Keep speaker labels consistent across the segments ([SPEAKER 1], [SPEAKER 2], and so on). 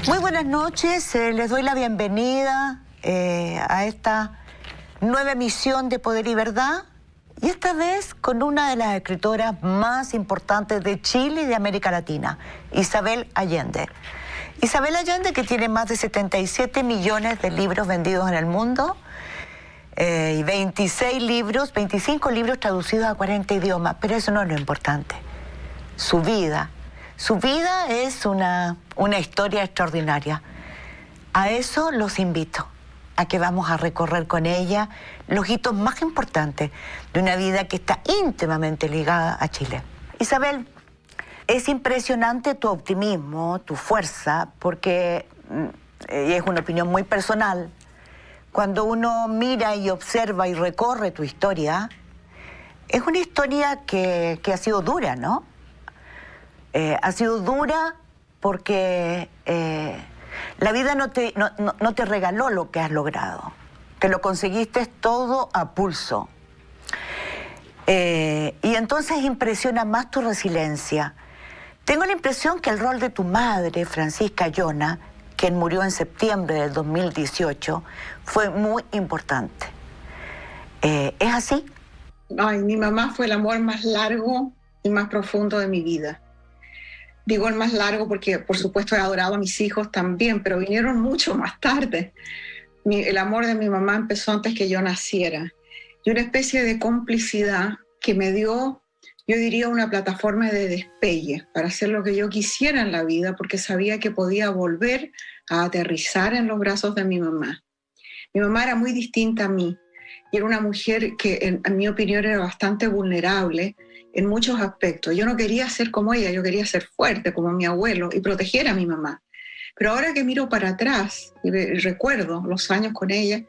[SPEAKER 1] Muy buenas noches, les doy la bienvenida a esta nueva emisión de Poder y Verdad, y esta vez con una de las escritoras más importantes de Chile y de América Latina, Isabel Allende. Isabel Allende, que tiene más de 77 millones de libros vendidos en el mundo, y 25 libros traducidos a 40 idiomas, pero eso no es lo importante. Su vida es una historia extraordinaria. A eso los invito, a que vamos a recorrer con ella los hitos más importantes de una vida que está íntimamente ligada a Chile. Isabel, es impresionante tu optimismo, tu fuerza, porque es una opinión muy personal. Cuando uno mira y observa y recorre tu historia, es una historia que ha sido dura, ¿no? Ha sido dura porque la vida no te regaló lo que has logrado. Te lo conseguiste todo a pulso. Y entonces impresiona más tu resiliencia. Tengo la impresión que el rol de tu madre, Francisca Llona, quien murió en septiembre del 2018, fue muy importante. ¿Es así?
[SPEAKER 2] Ay, mi mamá fue el amor más largo y más profundo de mi vida. Digo el más largo porque, por supuesto, he adorado a mis hijos también, pero vinieron mucho más tarde. El amor de mi mamá empezó antes que yo naciera. Y una especie de complicidad que me dio, yo diría, una plataforma de despegue para hacer lo que yo quisiera en la vida, porque sabía que podía volver a aterrizar en los brazos de mi mamá. Mi mamá era muy distinta a mí y era una mujer que, en mi opinión, era bastante vulnerable en muchos aspectos. Yo no quería ser como ella, yo quería ser fuerte como mi abuelo y proteger a mi mamá. Pero ahora que miro para atrás y recuerdo los años con ella,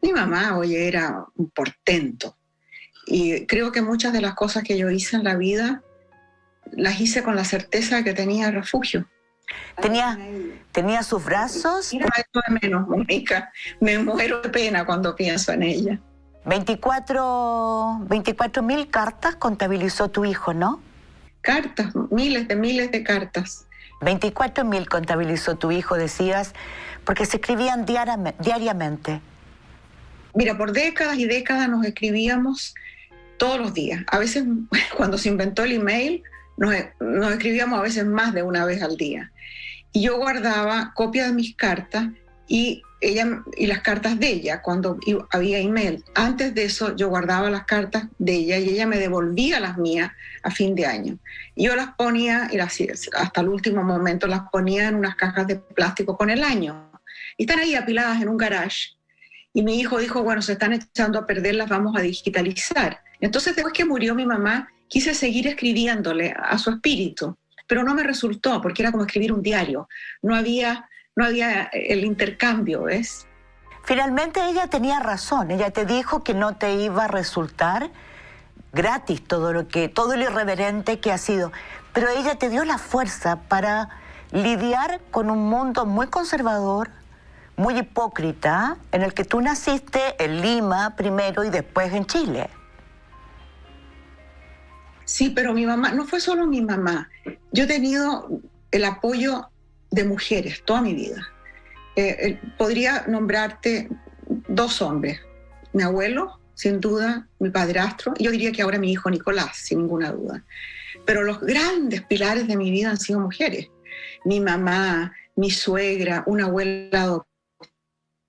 [SPEAKER 2] mi mamá, oye, era un portento. Y creo que muchas de las cosas que yo hice en la vida las hice con la certeza de que tenía refugio.
[SPEAKER 1] ¿Tenía sus brazos?
[SPEAKER 2] Mira, esto de menos, Mónica. Me muero de pena cuando pienso en ella.
[SPEAKER 1] 24.000 cartas contabilizó tu hijo, ¿no?
[SPEAKER 2] Cartas, miles de cartas.
[SPEAKER 1] 24.000 contabilizó tu hijo, decías, porque se escribían diariamente.
[SPEAKER 2] Mira, por décadas y décadas nos escribíamos todos los días. A veces, cuando se inventó el email, nos escribíamos a veces más de una vez al día. Y yo guardaba copias de mis cartas y las cartas de ella cuando había email. Antes de eso yo guardaba las cartas de ella y ella me devolvía las mías a fin de año. Y yo las ponía, y hasta el último momento las ponía en unas cajas de plástico con el año. Y están ahí apiladas en un garage. Y mi hijo dijo, bueno, se están echando a perder, las vamos a digitalizar. Entonces, después que murió mi mamá, quise seguir escribiéndole a su espíritu, pero no me resultó, porque era como escribir un diario. No había el intercambio, ¿ves?
[SPEAKER 1] Finalmente ella tenía razón. Ella te dijo que no te iba a resultar gratis todo lo irreverente que ha sido. Pero ella te dio la fuerza para lidiar con un mundo muy conservador, muy hipócrita, en el que tú naciste en Lima primero y después en Chile.
[SPEAKER 2] Sí, pero mi mamá, no fue solo mi mamá. Yo he tenido el apoyo de mujeres toda mi vida. Podría nombrarte dos hombres. Mi abuelo, sin duda, mi padrastro, y yo diría que ahora mi hijo Nicolás, sin ninguna duda. Pero los grandes pilares de mi vida han sido mujeres. Mi mamá, mi suegra, una abuela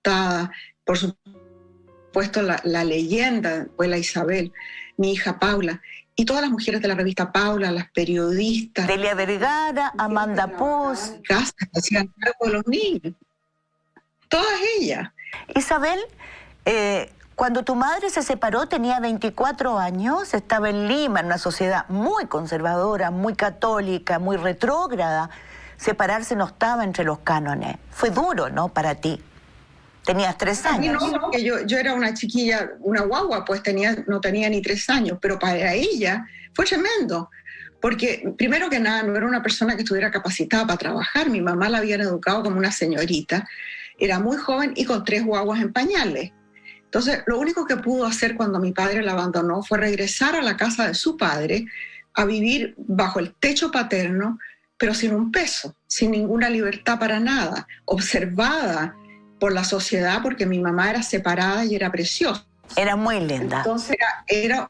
[SPEAKER 2] adoptada, por supuesto la leyenda, abuela Isabel, mi hija Paula, y todas las mujeres de la revista Paula, las periodistas.
[SPEAKER 1] Delia Vergara, Amanda Puz.
[SPEAKER 2] Casas que hacían cargo de los niños. Todas ellas.
[SPEAKER 1] Isabel, cuando tu madre se separó tenía 24 años, estaba en Lima, en una sociedad muy conservadora, muy católica, muy retrógrada. Separarse no estaba entre los cánones. Fue duro, ¿no?, para ti. Tenías 3 años.
[SPEAKER 2] No, porque yo era una chiquilla, una guagua, pues no tenía ni 3 años, pero para ella fue tremendo, porque primero que nada no era una persona que estuviera capacitada para trabajar. Mi mamá la habían educado como una señorita, era muy joven y con 3 guaguas en pañales. Entonces, lo único que pudo hacer cuando mi padre la abandonó fue regresar a la casa de su padre, a vivir bajo el techo paterno, pero sin un peso, sin ninguna libertad para nada, observada por la sociedad porque mi mamá era separada y era preciosa.
[SPEAKER 1] Era muy linda.
[SPEAKER 2] Entonces era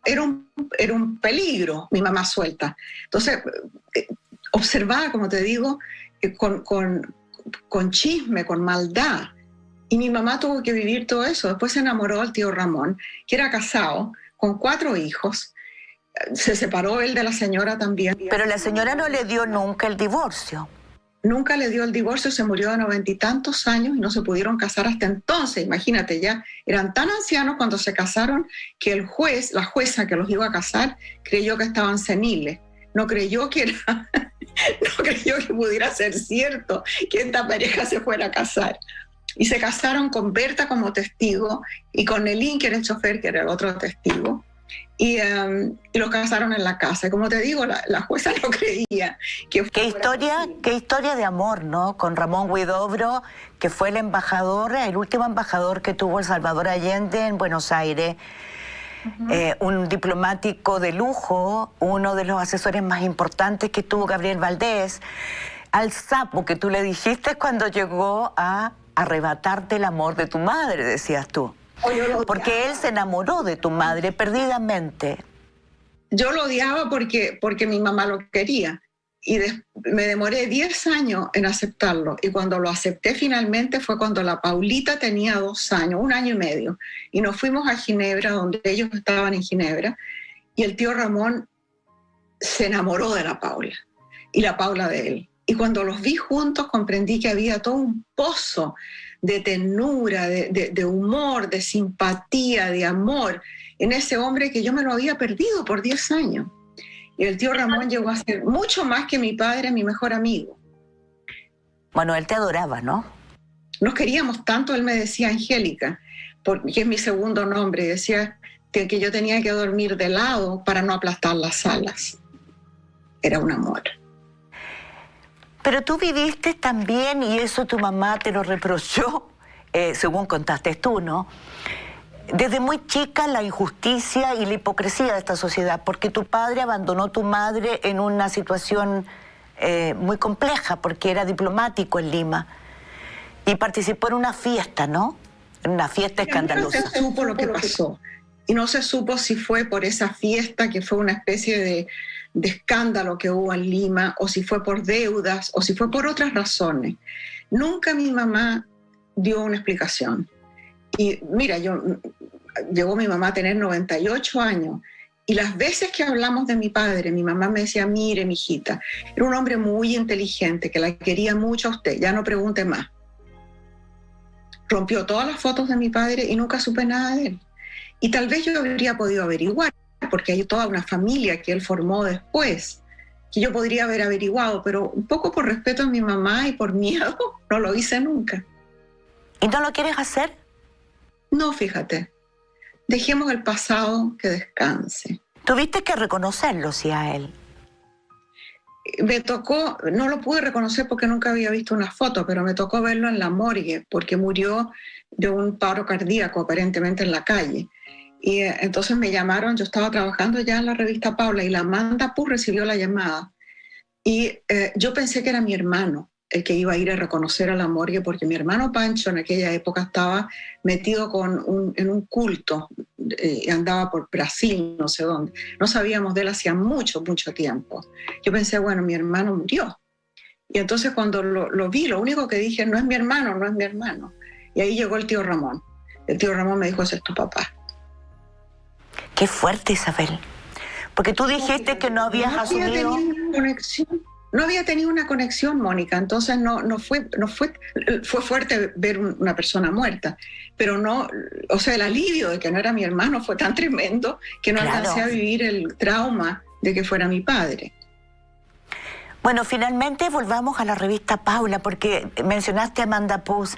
[SPEAKER 2] un peligro mi mamá suelta. Entonces, observada, como te digo, con chisme, con maldad. Y mi mamá tuvo que vivir todo eso. Después se enamoró del tío Ramón, que era casado, con 4 hijos. Se separó él de la señora también.
[SPEAKER 1] Pero la señora no le dio nunca el divorcio.
[SPEAKER 2] Nunca le dio el divorcio, se murió de 90 y tantos años y no se pudieron casar hasta entonces. Imagínate, ya eran tan ancianos cuando se casaron que el juez, la jueza que los iba a casar, creyó que estaban seniles. No creyó que pudiera ser cierto que esta pareja se fuera a casar. Y se casaron con Berta como testigo y con Nelín, que era el chofer, que era el otro testigo. Y los casaron en la casa. Y como te digo, la jueza no creía que
[SPEAKER 1] qué historia de amor, ¿no? Con Ramón Huidobro, que fue el embajador, el último embajador que tuvo El Salvador Allende en Buenos Aires. Un diplomático de lujo, uno de los asesores más importantes que tuvo Gabriel Valdés, al sapo que tú le dijiste cuando llegó a arrebatarte el amor de tu madre, decías tú. Porque él se enamoró de tu madre perdidamente.
[SPEAKER 2] Yo lo odiaba porque mi mamá lo quería. Y me demoré 10 años en aceptarlo. Y cuando lo acepté finalmente fue cuando la Paulita tenía 2 años, 1 año y medio. Y nos fuimos a Ginebra, donde ellos estaban en Ginebra. Y el tío Ramón se enamoró de la Paula. Y la Paula de él. Y cuando los vi juntos comprendí que había todo un pozo de ternura, de humor, de simpatía, de amor en ese hombre que yo me lo había perdido por 10 años. Y el tío Ramón llegó a ser mucho más que mi padre, mi mejor amigo.
[SPEAKER 1] Bueno, él te adoraba, ¿no?
[SPEAKER 2] Nos queríamos tanto, él me decía Angélica, porque es mi segundo nombre, y decía que yo tenía que dormir de lado para no aplastar las alas. Era un amor.
[SPEAKER 1] Pero tú viviste también, y eso tu mamá te lo reprochó, según contaste tú, ¿no? Desde muy chica la injusticia y la hipocresía de esta sociedad, porque tu padre abandonó a tu madre en una situación muy compleja, porque era diplomático en Lima, y participó en una fiesta, ¿no? En una fiesta escandalosa.
[SPEAKER 2] No se supo lo que pasó, y no se supo si fue por esa fiesta, que fue una especie de escándalo que hubo en Lima, o si fue por deudas, o si fue por otras razones. Nunca mi mamá dio una explicación. Y mira, llegó mi mamá a tener 98 años, y las veces que hablamos de mi padre, mi mamá me decía, mire, mijita, era un hombre muy inteligente, que la quería mucho a usted, ya no pregunte más. Rompió todas las fotos de mi padre y nunca supe nada de él. Y tal vez yo habría podido averiguar, porque hay toda una familia que él formó después, que yo podría haber averiguado, pero un poco por respeto a mi mamá y por miedo, no lo hice nunca.
[SPEAKER 1] ¿Y no lo quieres hacer?
[SPEAKER 2] No, fíjate. Dejemos el pasado que descanse.
[SPEAKER 1] Tuviste que reconocerlo, sí, a él.
[SPEAKER 2] Me tocó, no lo pude reconocer porque nunca había visto una foto, pero me tocó verlo en la morgue, porque murió de un paro cardíaco, aparentemente en la calle. Y entonces me llamaron, yo estaba trabajando ya en la revista Paula, y la Amanda Puz recibió la llamada. Y yo pensé que era mi hermano el que iba a ir a reconocer a la morgue, porque mi hermano Pancho en aquella época estaba metido en un culto, andaba por Brasil, no sé dónde. No sabíamos de él hacía mucho, mucho tiempo. Yo pensé, bueno, mi hermano murió. Y entonces cuando lo vi, lo único que dije, no es mi hermano, no es mi hermano. Y ahí llegó el tío Ramón. El tío Ramón me dijo, ese es tu papá.
[SPEAKER 1] Qué fuerte, Isabel. Porque tú dijiste que no habías asumido...
[SPEAKER 2] No había tenido una conexión, Mónica, entonces fue fuerte ver una persona muerta, pero no, o sea, el alivio de que no era mi hermano fue tan tremendo que no alcancé a vivir el trauma de que fuera mi padre.
[SPEAKER 1] Bueno, finalmente volvamos a la revista Paula, porque mencionaste a Amanda Puz.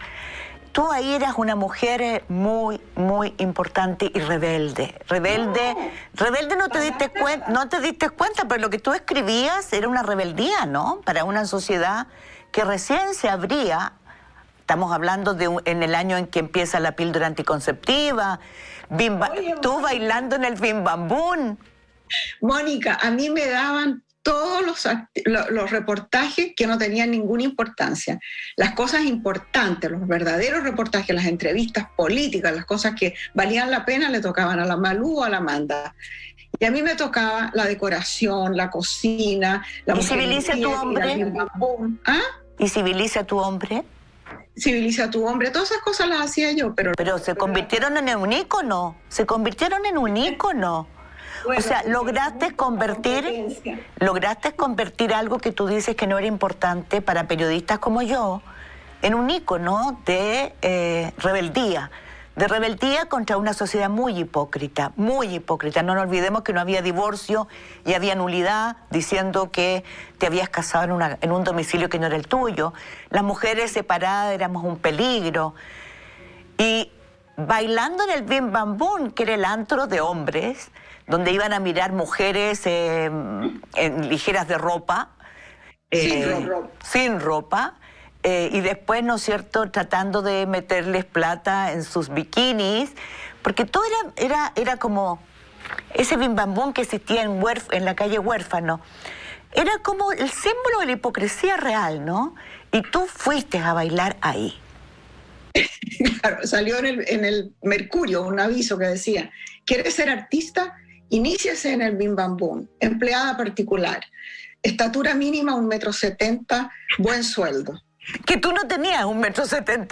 [SPEAKER 1] Tú ahí eras una mujer muy, muy importante y rebelde. Rebelde no te diste cuenta, pero lo que tú escribías era una rebeldía, ¿no? Para una sociedad que recién se abría. Estamos hablando en el año en que empieza la píldora anticonceptiva, tú bailando en el Bim Bam Boom.
[SPEAKER 2] Mónica, a mí me daban todos los reportajes que no tenían ninguna importancia. Las cosas importantes, los verdaderos reportajes, las entrevistas políticas, las cosas que valían la pena le tocaban a la Malú o a la Amanda. Y a mí me tocaba la decoración, la cocina, la
[SPEAKER 1] ¿Y Civiliza a tu hombre?
[SPEAKER 2] ¿Ah?
[SPEAKER 1] ¿Y Civiliza a tu hombre?
[SPEAKER 2] Civiliza a tu hombre, todas esas cosas las hacía yo,
[SPEAKER 1] pero se convirtieron en un ícono, Bueno, o sea, lograste convertir algo que tú dices que no era importante para periodistas como yo en un ícono de rebeldía contra una sociedad muy hipócrita, muy hipócrita. No nos olvidemos que no había divorcio y había nulidad, diciendo que te habías casado en un domicilio que no era el tuyo. Las mujeres separadas éramos un peligro. Y bailando en el Bim Bam Boom, que era el antro de hombres, donde iban a mirar mujeres ligeras de ropa, sin ropa, y después, ¿no es cierto?, tratando de meterles plata en sus bikinis, porque todo era como ese Bim Bam Boom que existía en la calle Huérfano. Era como el símbolo de la hipocresía real, ¿no? Y tú fuiste a bailar ahí.
[SPEAKER 2] Claro, salió en el Mercurio un aviso que decía: ¿quieres ser artista? Iníciese en el Bim Bam Boom, empleada particular, estatura mínima 1,70 m, buen sueldo.
[SPEAKER 1] Que tú no tenías 1,70 m.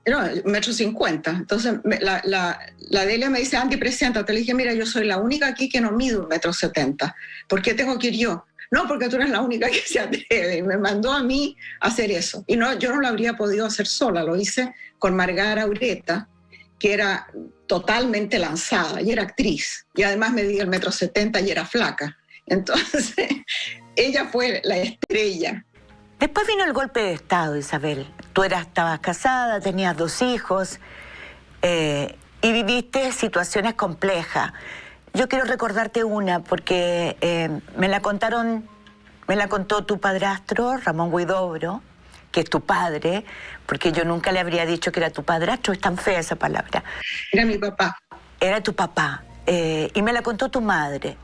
[SPEAKER 2] No, 1,50 m. Entonces la Delia me dice: Andy, preséntate. Le dije: mira, yo soy la única aquí que no mido 1,70 m. ¿Por qué tengo que ir yo? No, porque tú eres la única que se atreve. Y me mandó a mí a hacer eso. Y no, yo no lo habría podido hacer sola, lo hice con Margara Ureta, que era totalmente lanzada y era actriz. Y además medía 1,70 m y era flaca. Entonces, ella fue la estrella.
[SPEAKER 1] Después vino el golpe de Estado, Isabel. Tú estabas casada, tenías 2 hijos y viviste situaciones complejas. Yo quiero recordarte una porque me la contó tu padrastro, Ramón Huidobro, que es tu padre, porque yo nunca le habría dicho que era tu padrastro, es tan fea esa palabra.
[SPEAKER 2] Era mi papá.
[SPEAKER 1] Era tu papá. Y me la contó tu madre,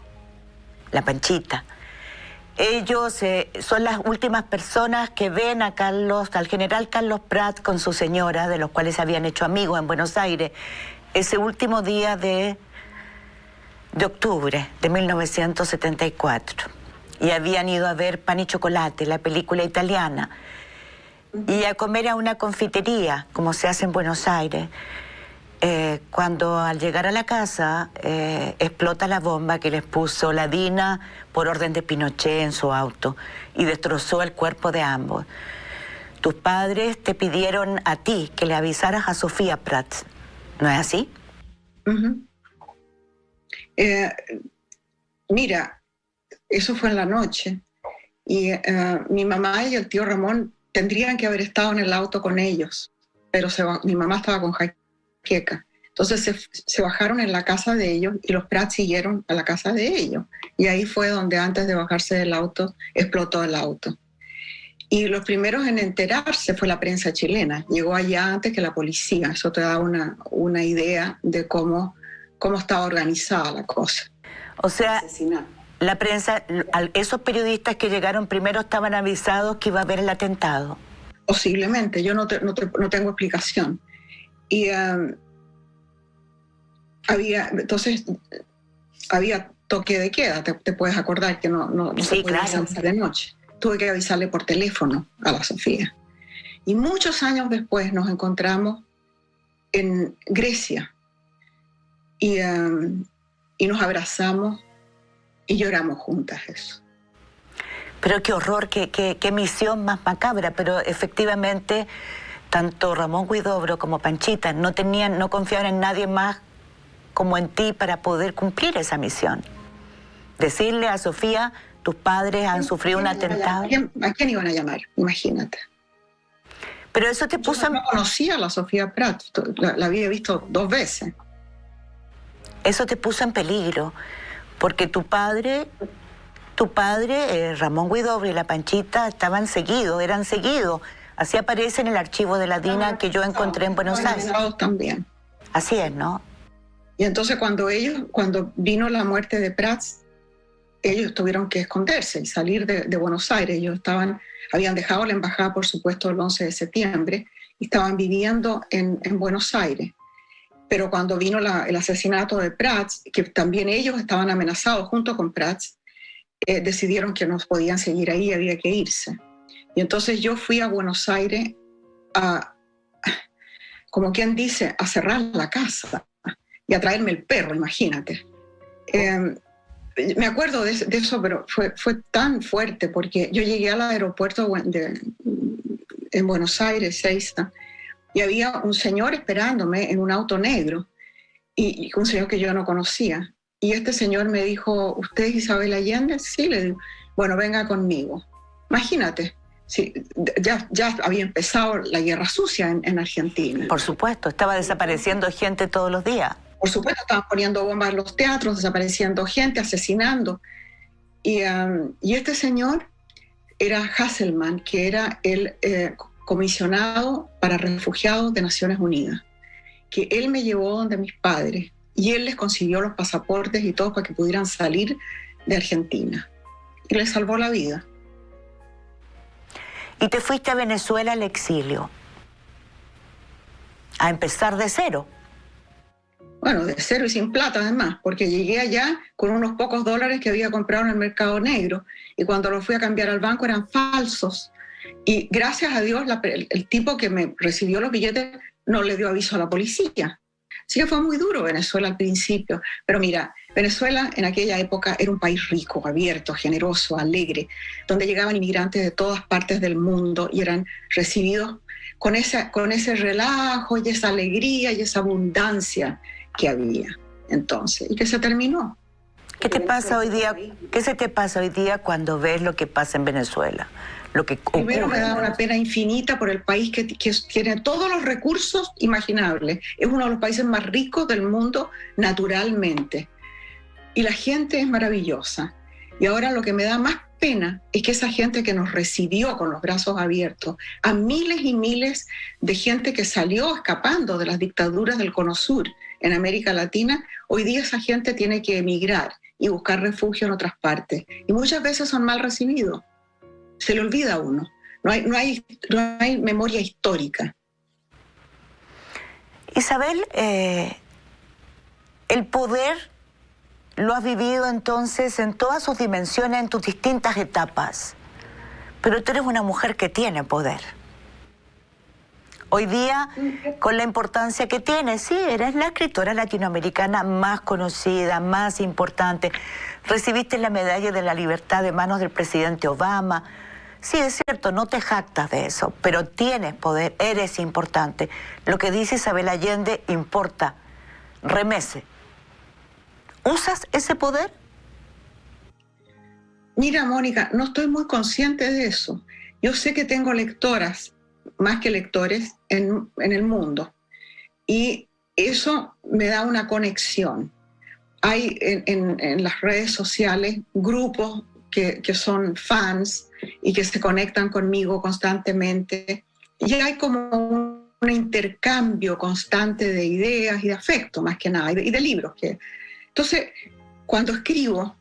[SPEAKER 1] la Panchita. Ellos son las últimas personas que ven al general Carlos Prat con su señora, de los cuales se habían hecho amigos en Buenos Aires, ese último día de octubre de 1974. Y habían ido a ver Pan y Chocolate, la película italiana, y a comer a una confitería, como se hace en Buenos Aires. Cuando al llegar a la casa explota la bomba que les puso la DINA por orden de Pinochet en su auto y destrozó el cuerpo de ambos. Tus padres te pidieron a ti que le avisaras a Sofía Prat, ¿no es así?
[SPEAKER 2] Mira, eso fue en la noche y mi mamá y el tío Ramón tendrían que haber estado en el auto con ellos, pero mi mamá estaba con jaqueca. Entonces se bajaron en la casa de ellos y los Prat siguieron a la casa de ellos. Y ahí fue donde antes de bajarse del auto explotó el auto. Y los primeros en enterarse fue la prensa chilena. Llegó allá antes que la policía. Eso te da una idea de cómo estaba organizada la cosa.
[SPEAKER 1] O sea, la prensa, esos periodistas que llegaron primero estaban avisados que iba a haber el atentado.
[SPEAKER 2] Posiblemente, yo no tengo explicación. Y había toque de queda, te puedes acordar que no
[SPEAKER 1] sí,
[SPEAKER 2] se podía
[SPEAKER 1] claro.
[SPEAKER 2] salir de noche. Tuve que avisarle por teléfono a la Sofía. Y muchos años después nos encontramos en Grecia y nos abrazamos y lloramos juntas eso.
[SPEAKER 1] Pero qué horror, qué misión más macabra, pero efectivamente tanto Ramón Huidobro como Panchita no confiaban en nadie más como en ti para poder cumplir esa misión. Decirle a Sofía: tus padres han sufrido un atentado.
[SPEAKER 2] ¿A quién iban a llamar? Imagínate.
[SPEAKER 1] Pero eso te puso...
[SPEAKER 2] Yo no conocía a la Sofía Prat, la había visto 2 veces.
[SPEAKER 1] Eso te puso en peligro, porque tu padre, Ramón Huidobro y la Panchita eran seguidos. Así aparece en el archivo de la DINA que yo encontré en Buenos Aires.
[SPEAKER 2] También.
[SPEAKER 1] Así es, ¿no?
[SPEAKER 2] Y entonces cuando vino la muerte de Prats, ellos tuvieron que esconderse y salir de Buenos Aires. Ellos habían dejado la embajada, por supuesto, el 11 de septiembre y estaban viviendo en Buenos Aires. Pero cuando vino el asesinato de Prats, que también ellos estaban amenazados junto con Prats, decidieron que no podían seguir ahí, había que irse. Y entonces yo fui a Buenos Aires como quien dice, a cerrar la casa y a traerme el perro, imagínate. Me acuerdo de eso, pero fue tan fuerte porque yo llegué al aeropuerto en Buenos Aires, Ezeiza, y había un señor esperándome en un auto negro, y un señor que yo no conocía. Y este señor me dijo, ¿usted es Isabel Allende? Sí, le digo, bueno, venga conmigo. Imagínate, sí, ya había empezado la guerra sucia en Argentina.
[SPEAKER 1] Por supuesto, estaba desapareciendo gente todos los días.
[SPEAKER 2] Por supuesto, estaban poniendo bombas en los teatros, desapareciendo gente, asesinando. Y este señor era Hasselman, que era el comisionado para refugiados de Naciones Unidas, que él me llevó donde mis padres y él les consiguió los pasaportes y todo para que pudieran salir de Argentina. Y les salvó la vida.
[SPEAKER 1] Y te fuiste a Venezuela al exilio, a empezar de cero.
[SPEAKER 2] Bueno, de cero y sin plata además, porque llegué allá con unos pocos dólares que había comprado en el mercado negro y cuando los fui a cambiar al banco eran falsos. Y gracias a Dios el tipo que me recibió los billetes no le dio aviso a la policía. Así que fue muy duro Venezuela al principio. Pero mira, Venezuela en aquella época era un país rico, abierto, generoso, alegre, donde llegaban inmigrantes de todas partes del mundo y eran recibidos con ese relajo y esa alegría y esa abundancia que había entonces y que se terminó.
[SPEAKER 1] ¿Qué te pasa hoy día? ¿Qué se te pasa hoy día cuando ves lo que pasa en Venezuela? Lo que
[SPEAKER 2] primero me da una pena infinita por el país que tiene todos los recursos imaginables. Es uno de los países más ricos del mundo naturalmente. Y la gente es maravillosa. Y ahora lo que me da más pena es que esa gente que nos recibió con los brazos abiertos, a miles y miles de gente que salió escapando de las dictaduras del Cono Sur en América Latina, hoy día esa gente tiene que emigrar y buscar refugio en otras partes. Y muchas veces son mal recibidos. Se le olvida a uno. No hay memoria histórica.
[SPEAKER 1] Isabel, el poder lo has vivido entonces en todas sus dimensiones, en tus distintas etapas. Pero tú eres una mujer que tiene poder. Hoy día, con la importancia que tienes, sí, eres la escritora latinoamericana más conocida, más importante. Recibiste la medalla de la libertad de manos del presidente Obama. Sí, es cierto, no te jactas de eso, pero tienes poder, eres importante. Lo que dice Isabel Allende importa, remece. ¿Usas ese poder?
[SPEAKER 2] Mira, Mónica, no estoy muy consciente de eso. Yo sé que tengo lectoras, más que lectores, en el mundo. Y eso me da una conexión. Hay en las redes sociales grupos que son fans y que se conectan conmigo constantemente. Y hay como un intercambio constante de ideas y de afecto, más que nada, y de libros. Entonces, cuando escribo,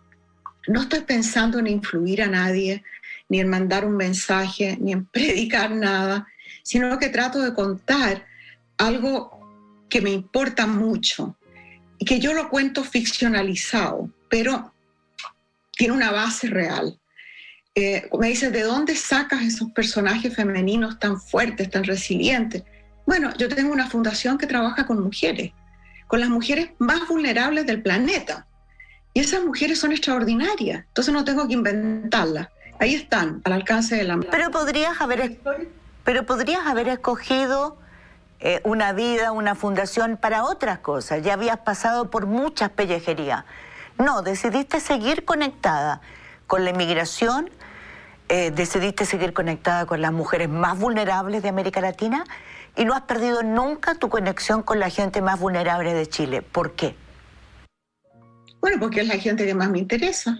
[SPEAKER 2] no estoy pensando en influir a nadie, ni en mandar un mensaje, ni en predicar nada, sino que trato de contar algo que me importa mucho y que yo lo cuento ficcionalizado, pero tiene una base real. Me dices, ¿de dónde sacas esos personajes femeninos tan fuertes, tan resilientes? Bueno, yo tengo una fundación que trabaja con mujeres, con las mujeres más vulnerables del planeta. Y esas mujeres son extraordinarias, entonces no tengo que inventarlas. Ahí están, al alcance de la mano.
[SPEAKER 1] Pero podrías haber escogido una vida, una fundación para otras cosas. Ya habías pasado por muchas pellejerías. No, decidiste seguir conectada con la inmigración, decidiste seguir conectada con las mujeres más vulnerables de América Latina y no has perdido nunca tu conexión con la gente más vulnerable de Chile. ¿Por qué?
[SPEAKER 2] Bueno, porque es la gente que más me interesa.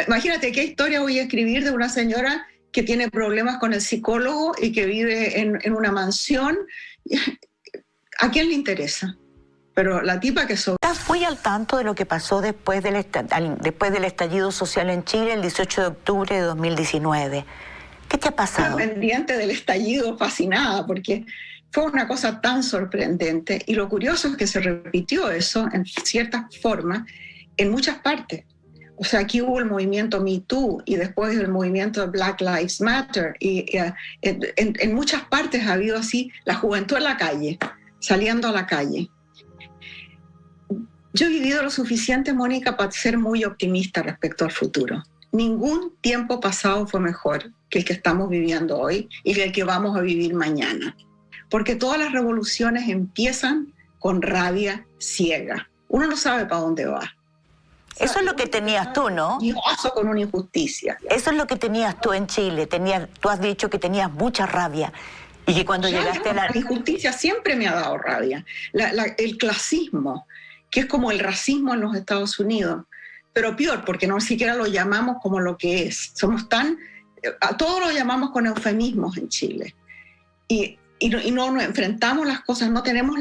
[SPEAKER 2] Imagínate qué historia voy a escribir de una señora que tiene problemas con el psicólogo y que vive en una mansión. ¿A quién le interesa? Pero la tipa que
[SPEAKER 1] ¿Estás muy al tanto de lo que pasó después del estallido social en Chile el 18 de octubre de 2019? ¿Qué te ha pasado?
[SPEAKER 2] pendiente del estallido, fascinada, porque fue una cosa tan sorprendente. Y lo curioso es que se repitió eso en ciertas formas en muchas partes. O sea, aquí hubo el movimiento Me Too y después el movimiento Black Lives Matter. Y en muchas partes ha habido así la juventud en la calle, saliendo a la calle. Yo he vivido lo suficiente, Mónica, para ser muy optimista respecto al futuro. Ningún tiempo pasado fue mejor que el que estamos viviendo hoy y el que vamos a vivir mañana. Porque todas las revoluciones empiezan con rabia ciega. Uno no sabe para dónde va.
[SPEAKER 1] Eso es lo que tenías tú, ¿no?
[SPEAKER 2] Y oso con una injusticia.
[SPEAKER 1] Eso es lo que tenías tú en Chile. Tú has dicho que tenías mucha rabia. Y que cuando llegaste a
[SPEAKER 2] la injusticia siempre me ha dado rabia. El clasismo, que es como el racismo en los Estados Unidos, pero peor, porque no siquiera lo llamamos como lo que es. A todo lo llamamos con eufemismos en Chile. Y no enfrentamos las cosas, no tenemos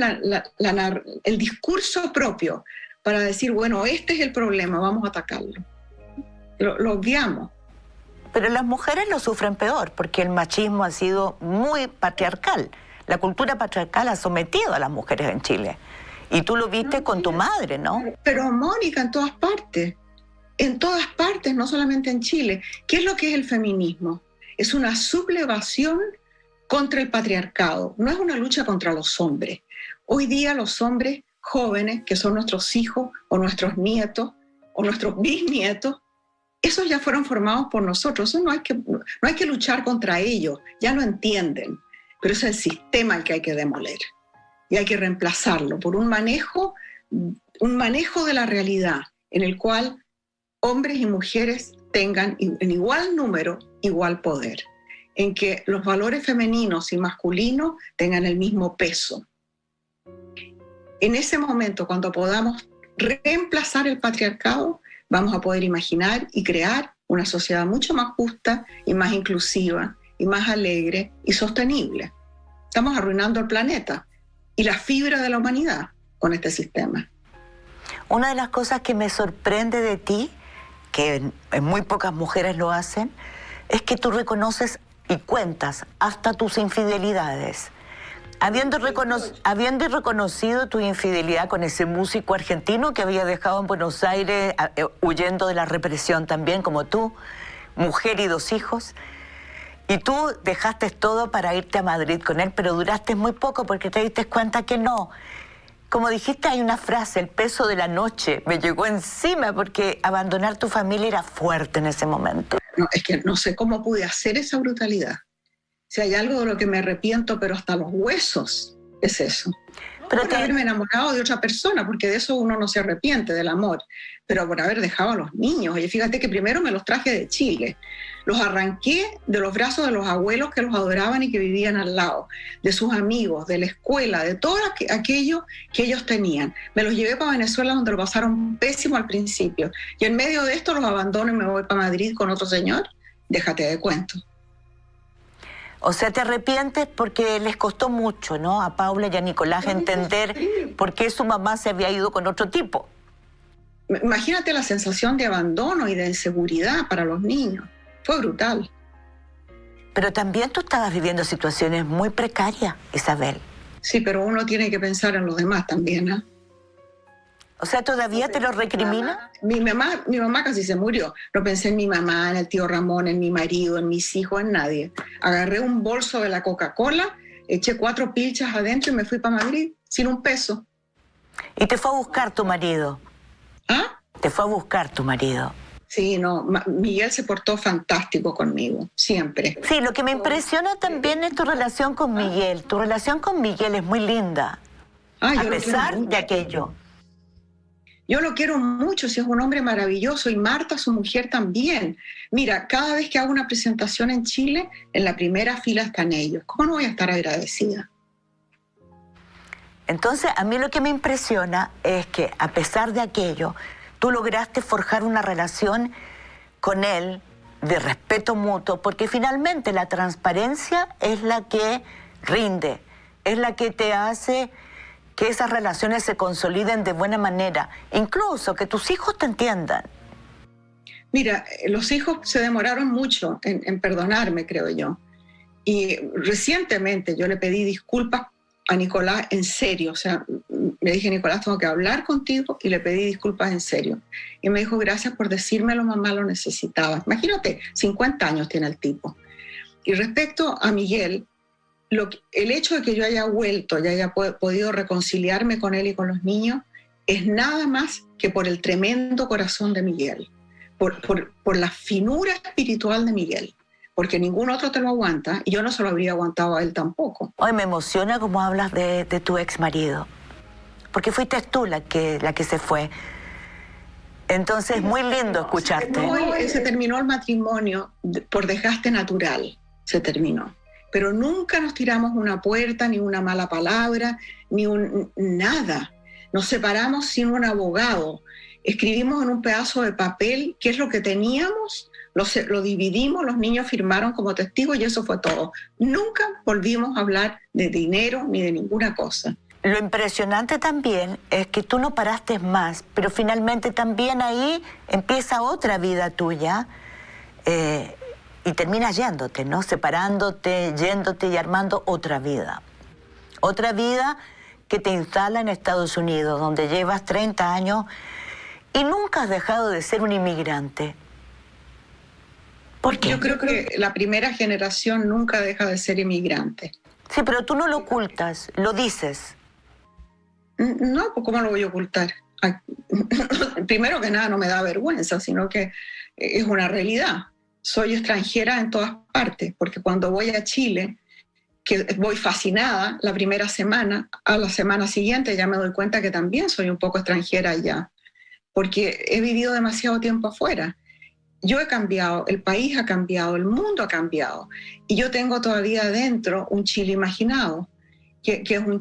[SPEAKER 2] el discurso propio para decir, bueno, este es el problema, vamos a atacarlo. Lo obviamos.
[SPEAKER 1] Pero las mujeres lo sufren peor, porque el machismo ha sido muy patriarcal. La cultura patriarcal ha sometido a las mujeres en Chile. Y tú lo viste con tu madre, ¿no?
[SPEAKER 2] Pero Mónica, en todas partes, no solamente en Chile. ¿Qué es lo que es el feminismo? Es una sublevación contra el patriarcado, no es una lucha contra los hombres. Hoy día los hombres jóvenes, que son nuestros hijos o nuestros nietos o nuestros bisnietos, esos ya fueron formados por nosotros. Eso no hay que luchar contra ellos, ya lo entienden, pero es el sistema el que hay que demoler. Y hay que reemplazarlo por un manejo de la realidad en el cual hombres y mujeres tengan en igual número, igual poder, en que los valores femeninos y masculinos tengan el mismo peso. En ese momento, cuando podamos reemplazar el patriarcado, vamos a poder imaginar y crear una sociedad mucho más justa y más inclusiva y más alegre y sostenible. Estamos arruinando el planeta y la fibra de la humanidad con este sistema.
[SPEAKER 1] Una de las cosas que me sorprende de ti, que en muy pocas mujeres lo hacen, es que tú reconoces y cuentas hasta tus infidelidades. Habiendo reconocido tu infidelidad con ese músico argentino que había dejado en Buenos Aires huyendo de la represión también, como tú, mujer y 2 hijos, y tú dejaste todo para irte a Madrid con él, pero duraste muy poco porque te diste cuenta que no. Como dijiste, hay una frase, el peso de la noche me llegó encima porque abandonar tu familia era fuerte en ese momento.
[SPEAKER 2] No, es que no sé cómo pude hacer esa brutalidad. Si hay algo de lo que me arrepiento, pero hasta los huesos, es eso. Pero por haberme enamorado de otra persona, porque de eso uno no se arrepiente, del amor. Pero por haber dejado a los niños. Oye, fíjate que primero me los traje de Chile. Los arranqué de los brazos de los abuelos que los adoraban y que vivían al lado, de sus amigos, de la escuela, de todo aquello que ellos tenían. Me los llevé para Venezuela, donde lo pasaron pésimo al principio. Y en medio de esto los abandono y me voy para Madrid con otro señor. Déjate de cuento.
[SPEAKER 1] O sea, te arrepientes porque les costó mucho, ¿no? A Paula y a Nicolás entender por qué su mamá se había ido con otro tipo.
[SPEAKER 2] Imagínate la sensación de abandono y de inseguridad para los niños. Fue brutal.
[SPEAKER 1] Pero también tú estabas viviendo situaciones muy precarias, Isabel.
[SPEAKER 2] Sí, pero uno tiene que pensar en los demás también, ¿eh?
[SPEAKER 1] O sea, ¿todavía te lo recrimina?
[SPEAKER 2] Mi mamá casi se murió. No pensé en mi mamá, en el tío Ramón, en mi marido, en mis hijos, en nadie. Agarré un bolso de la Coca-Cola, eché 4 pilchas adentro y me fui para Madrid sin un peso.
[SPEAKER 1] ¿Y te fue a buscar tu marido?
[SPEAKER 2] ¿Ah?
[SPEAKER 1] Te fue a buscar tu marido.
[SPEAKER 2] Sí, no, Miguel se portó fantástico conmigo, siempre.
[SPEAKER 1] Sí, lo que me impresiona también es tu relación con Miguel. Tu relación con Miguel es muy linda, a pesar de aquello.
[SPEAKER 2] Yo lo quiero mucho, si es un hombre maravilloso, y Marta, su mujer, también. Mira, cada vez que hago una presentación en Chile, en la primera fila están ellos. ¿Cómo no voy a estar agradecida?
[SPEAKER 1] Entonces, a mí lo que me impresiona es que, a pesar de aquello, tú lograste forjar una relación con él de respeto mutuo, porque finalmente la transparencia es la que rinde, es la que te hace que esas relaciones se consoliden de buena manera, incluso que tus hijos te entiendan?
[SPEAKER 2] Mira, los hijos se demoraron mucho en perdonarme, creo yo. Y recientemente yo le pedí disculpas a Nicolás en serio. O sea, le dije, Nicolás, tengo que hablar contigo, y le pedí disculpas en serio. Y me dijo, gracias por decírmelo, mamá, lo necesitaba. Imagínate, 50 años tiene el tipo. Y respecto a Miguel, el hecho de que yo haya vuelto y haya podido reconciliarme con él y con los niños es nada más que por el tremendo corazón de Miguel, por la finura espiritual de Miguel, porque ningún otro te lo aguanta, y yo no se lo habría aguantado a él tampoco.
[SPEAKER 1] Hoy me emociona cómo hablas de tu ex marido, porque fuiste tú la que se fue. Entonces es muy lindo escucharte.
[SPEAKER 2] Se terminó el matrimonio por desgaste natural, se terminó. Pero nunca nos tiramos una puerta, ni una mala palabra, nada. Nos separamos sin un abogado. Escribimos en un pedazo de papel qué es lo que teníamos, lo dividimos, los niños firmaron como testigos y eso fue todo. Nunca volvimos a hablar de dinero ni de ninguna cosa.
[SPEAKER 1] Lo impresionante también es que tú no paraste más, pero finalmente también ahí empieza otra vida tuya y terminas yéndote, ¿no? Separándote, yéndote y armando otra vida. Otra vida que te instala en Estados Unidos, donde llevas 30 años y nunca has dejado de ser un inmigrante. ¿Por qué?
[SPEAKER 2] Yo creo que la primera generación nunca deja de ser inmigrante.
[SPEAKER 1] Sí, pero tú no lo ocultas, lo dices.
[SPEAKER 2] No, pues ¿cómo lo voy a ocultar? Primero que nada no me da vergüenza, sino que es una realidad. Soy extranjera en todas partes, porque cuando voy a Chile, que voy fascinada la primera semana, a la semana siguiente ya me doy cuenta que también soy un poco extranjera allá, porque he vivido demasiado tiempo afuera. Yo he cambiado, el país ha cambiado, el mundo ha cambiado, y yo tengo todavía adentro un Chile imaginado, que es el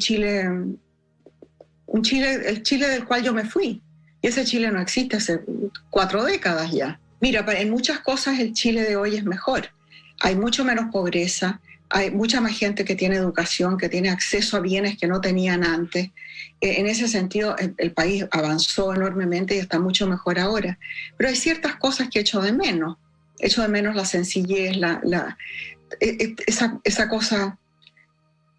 [SPEAKER 2] Chile del cual yo me fui. Y ese Chile no existe hace 4 décadas ya. Mira, en muchas cosas el Chile de hoy es mejor. Hay mucho menos pobreza, hay mucha más gente que tiene educación, que tiene acceso a bienes que no tenían antes. En ese sentido, el país avanzó enormemente y está mucho mejor ahora. Pero hay ciertas cosas que echo de menos. Echo de menos la sencillez, esa cosa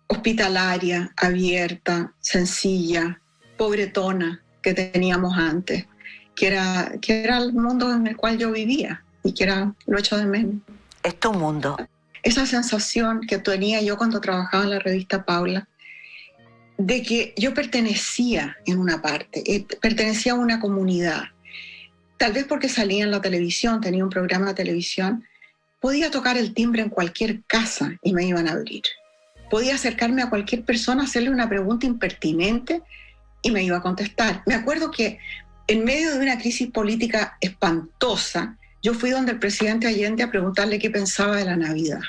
[SPEAKER 2] hospitalaria, abierta, sencilla, pobretona que teníamos antes, que era el mundo en el cual yo vivía y lo echo de menos.
[SPEAKER 1] Es tu mundo.
[SPEAKER 2] Esa sensación que tenía yo cuando trabajaba en la revista Paula, de que yo pertenecía en una parte, pertenecía a una comunidad. Tal vez porque salía en la televisión, tenía un programa de televisión, podía tocar el timbre en cualquier casa y me iban a abrir. Podía acercarme a cualquier persona, hacerle una pregunta impertinente y me iba a contestar. Me acuerdo que en medio de una crisis política espantosa, yo fui donde el presidente Allende a preguntarle qué pensaba de la Navidad.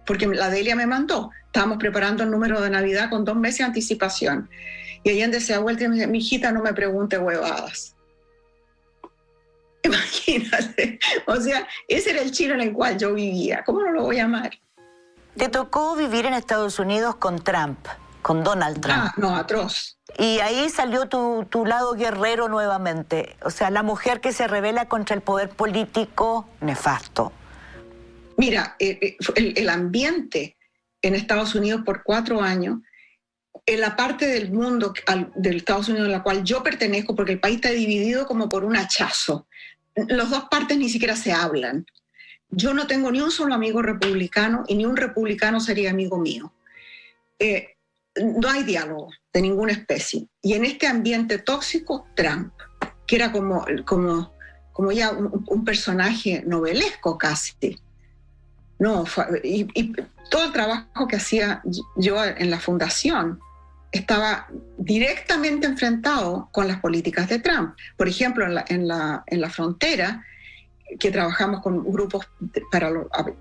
[SPEAKER 2] Porque la Delia me mandó. Estábamos preparando el número de Navidad con 2 meses de anticipación. Y Allende se da vuelta y me dice, mijita, no me pregunte huevadas. Imagínate. O sea, ese era el Chile en el cual yo vivía. ¿Cómo no lo voy a amar?
[SPEAKER 1] Te tocó vivir en Estados Unidos con Trump, con Donald Trump.
[SPEAKER 2] Ah, no, atroz.
[SPEAKER 1] Y ahí salió tu lado guerrero nuevamente. O sea, la mujer que se rebela contra el poder político nefasto.
[SPEAKER 2] Mira, el ambiente en Estados Unidos por 4 años, en la parte del mundo de Estados Unidos en la cual yo pertenezco, porque el país está dividido como por un hachazo. Las 2 partes ni siquiera se hablan. Yo no tengo ni un solo amigo republicano y ni un republicano sería amigo mío. No hay diálogo de ninguna especie. Y en este ambiente tóxico, Trump, que era como ya un personaje novelesco casi. No, y todo el trabajo que hacía yo en la fundación estaba directamente enfrentado con las políticas de Trump. Por ejemplo, en la frontera, que trabajamos con grupos para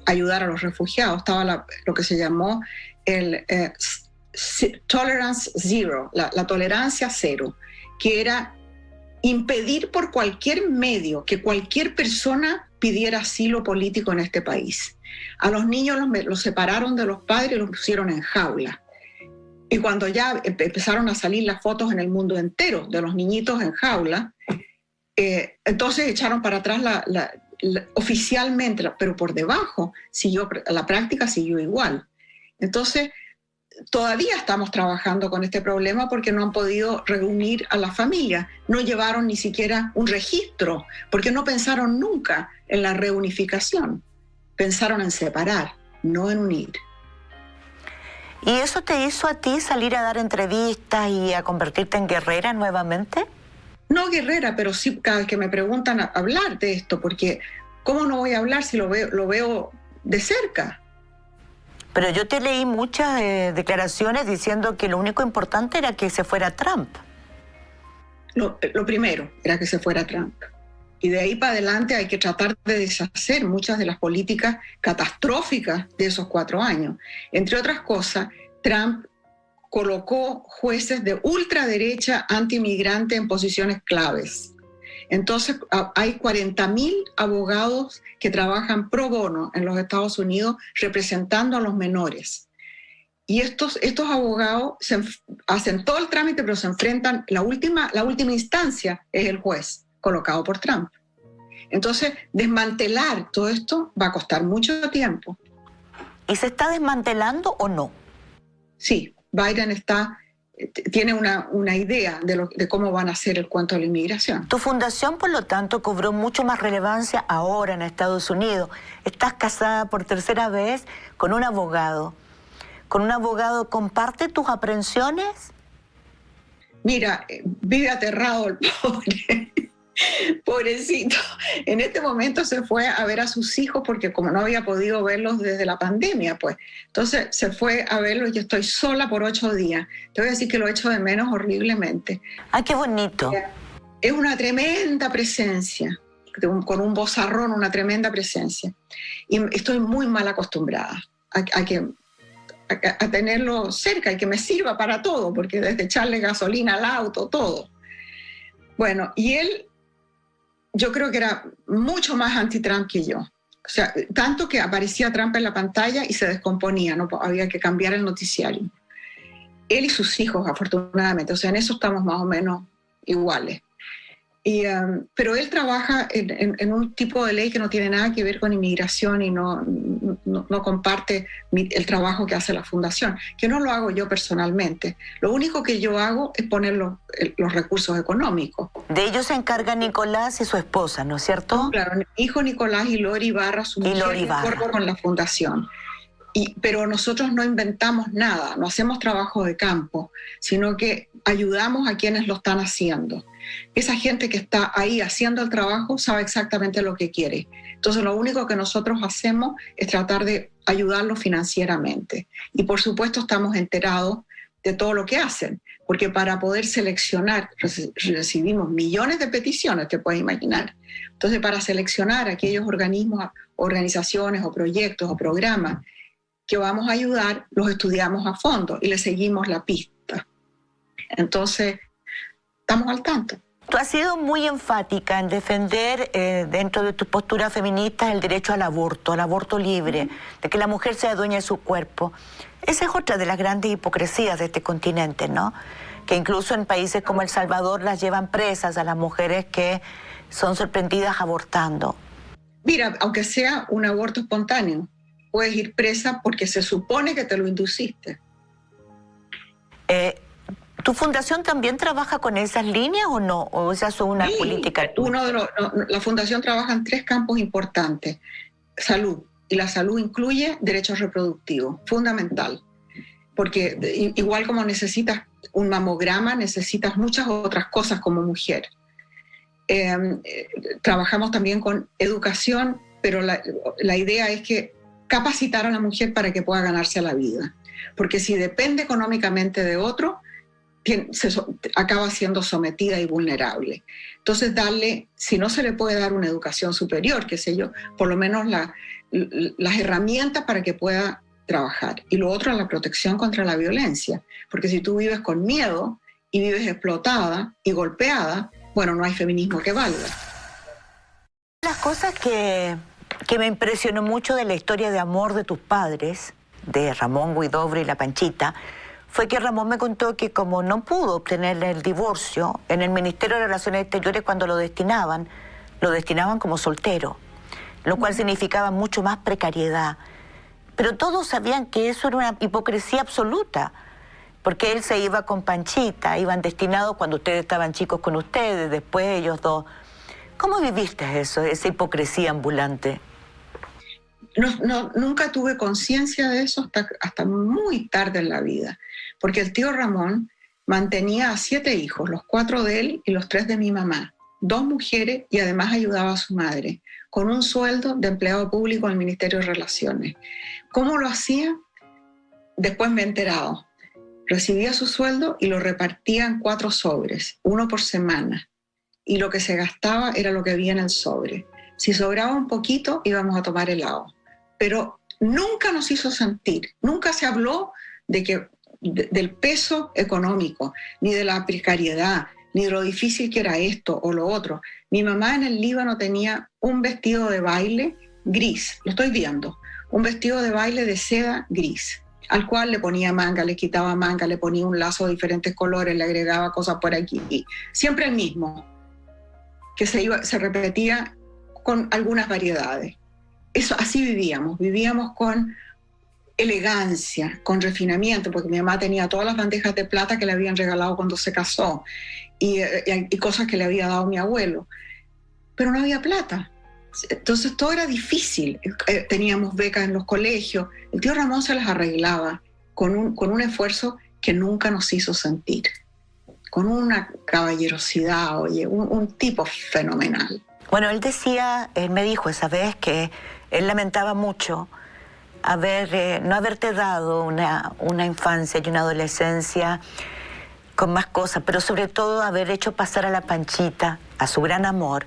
[SPEAKER 2] ayudar a los refugiados, estaba lo que se llamó el Tolerance Zero, la tolerancia cero, que era impedir por cualquier medio que cualquier persona pidiera asilo político en este país. A los niños los separaron de los padres y los pusieron en jaula. Y cuando ya empezaron a salir las fotos en el mundo entero de los niñitos en jaula, entonces echaron para atrás oficialmente, pero por debajo la práctica siguió igual. Entonces, todavía estamos trabajando con este problema porque no han podido reunir a la familia, no llevaron ni siquiera un registro, porque no pensaron nunca en la reunificación, pensaron en separar, no en unir.
[SPEAKER 1] ¿Y eso te hizo a ti salir a dar entrevistas y a convertirte en guerrera nuevamente?
[SPEAKER 2] No guerrera, pero sí cada vez que me preguntan a hablar de esto, porque ¿cómo no voy a hablar si lo veo de cerca?
[SPEAKER 1] Pero yo te leí muchas declaraciones diciendo que lo único importante era que se fuera Trump.
[SPEAKER 2] Lo primero era que se fuera Trump. Y de ahí para adelante hay que tratar de deshacer muchas de las políticas catastróficas de esos 4 años. Entre otras cosas, Trump colocó jueces de ultraderecha anti-inmigrante en posiciones claves. Entonces, hay 40.000 abogados que trabajan pro bono en los Estados Unidos representando a los menores. Y estos abogados hacen todo el trámite, pero se enfrentan, la última instancia es el juez colocado por Trump. Entonces, desmantelar todo esto va a costar mucho tiempo.
[SPEAKER 1] ¿Y se está desmantelando o no?
[SPEAKER 2] Sí, Biden tiene una idea de cómo van a hacer el cuento de la inmigración.
[SPEAKER 1] Tu fundación, por lo tanto, cobró mucho más relevancia ahora en Estados Unidos. Estás casada por 3ª vez con un abogado. ¿Con un abogado comparte tus aprensiones?
[SPEAKER 2] Mira, vive aterrado el pobre. Pobrecito. En este momento se fue a ver a sus hijos porque como no había podido verlos desde la pandemia, pues. Entonces se fue a verlos y yo estoy sola por 8 días. Te voy a decir que lo echo de menos horriblemente.
[SPEAKER 1] ¡Ay, qué bonito!
[SPEAKER 2] Es una tremenda presencia, con un vozarrón, una tremenda presencia. Y estoy muy mal acostumbrada a tenerlo cerca y que me sirva para todo, porque desde echarle gasolina al auto, todo. Bueno, y él, yo creo que era mucho más anti-Trump que yo. O sea, tanto que aparecía Trump en la pantalla y se descomponía, ¿no? Había que cambiar el noticiario. Él y sus hijos, afortunadamente, o sea, en eso estamos más o menos iguales. Pero él trabaja en un tipo de ley que no tiene nada que ver con inmigración y no comparte el trabajo que hace la fundación, que no lo hago yo personalmente. Lo único que yo hago es poner los recursos económicos.
[SPEAKER 1] De ellos se encargan Nicolás y su esposa, ¿no es cierto?
[SPEAKER 2] Claro, mi hijo Nicolás y Lori Ibarra, su mujer, con la fundación. Pero nosotros no inventamos nada, no hacemos trabajo de campo, sino que ayudamos a quienes lo están haciendo. Esa gente que está ahí haciendo el trabajo sabe exactamente lo que quiere. Entonces lo único que nosotros hacemos es tratar de ayudarlos financieramente. Y por supuesto estamos enterados de todo lo que hacen, porque para poder seleccionar, recibimos millones de peticiones, te puedes imaginar. Entonces para seleccionar aquellos organismos, organizaciones o proyectos o programas que vamos a ayudar, los estudiamos a fondo y le seguimos la pista. Entonces, estamos al tanto.
[SPEAKER 1] Tú has sido muy enfática en defender dentro de tus posturas feministas el derecho al aborto libre, de que la mujer sea dueña de su cuerpo. Esa es otra de las grandes hipocresías de este continente, ¿no? Que incluso en países como El Salvador las llevan presas a las mujeres que son sorprendidas abortando.
[SPEAKER 2] Mira, aunque sea un aborto espontáneo, puedes ir presa porque se supone que te lo induciste.
[SPEAKER 1] ¿Tu fundación también trabaja con esas líneas o no? ¿O esa es una política?
[SPEAKER 2] La fundación trabaja en 3 campos importantes. Salud. Y la salud incluye derechos reproductivos, fundamental. Porque igual como necesitas un mamograma, necesitas muchas otras cosas como mujer. Trabajamos también con educación, pero la idea es que capacitar a la mujer para que pueda ganarse la vida. Porque si depende económicamente de otro, acaba siendo sometida y vulnerable. Entonces, si no se le puede dar una educación superior, qué sé yo, por lo menos las herramientas para que pueda trabajar. Y lo otro es la protección contra la violencia. Porque si tú vives con miedo y vives explotada y golpeada, bueno, no hay feminismo que valga.
[SPEAKER 1] Las cosas que me impresionó mucho de la historia de amor de tus padres, de Ramón Huidobro y la Panchita, fue que Ramón me contó que como no pudo obtener el divorcio, en el Ministerio de Relaciones Exteriores cuando lo destinaban como soltero, lo cual significaba mucho más precariedad. Pero todos sabían que eso era una hipocresía absoluta, porque él se iba con Panchita, iban destinados cuando ustedes estaban chicos con ustedes, después ellos dos. ¿Cómo viviste eso, esa hipocresía ambulante?
[SPEAKER 2] Nunca tuve conciencia de eso hasta muy tarde en la vida, porque el tío Ramón mantenía a 7 hijos, los 4 de él y los 3 de mi mamá, 2 mujeres, y además ayudaba a su madre, con un sueldo de empleado público en el Ministerio de Relaciones. ¿Cómo lo hacía? Después me he enterado. Recibía su sueldo y lo repartía en 4 sobres, 1 por semana, y lo que se gastaba era lo que había en el sobre. Si sobraba un poquito, íbamos a tomar helado. Pero nunca nos hizo sentir, nunca se habló del peso económico, ni de la precariedad, ni de lo difícil que era esto o lo otro. Mi mamá en el Líbano tenía un vestido de baile gris, lo estoy viendo, un vestido de baile de seda gris, al cual le ponía manga, le quitaba manga, le ponía un lazo de diferentes colores, le agregaba cosas por aquí, y siempre el mismo, que se repetía con algunas variedades. Eso, así vivíamos con elegancia, con refinamiento, porque mi mamá tenía todas las bandejas de plata que le habían regalado cuando se casó y cosas que le había dado mi abuelo, pero no había plata. Entonces todo era difícil. Teníamos becas en los colegios. El tío Ramón se las arreglaba con un esfuerzo que nunca nos hizo sentir, con una caballerosidad, oye, un tipo fenomenal.
[SPEAKER 1] Bueno, él me dijo esa vez que él lamentaba mucho no haberte dado una infancia y una adolescencia con más cosas, pero sobre todo haber hecho pasar a la Panchita, a su gran amor,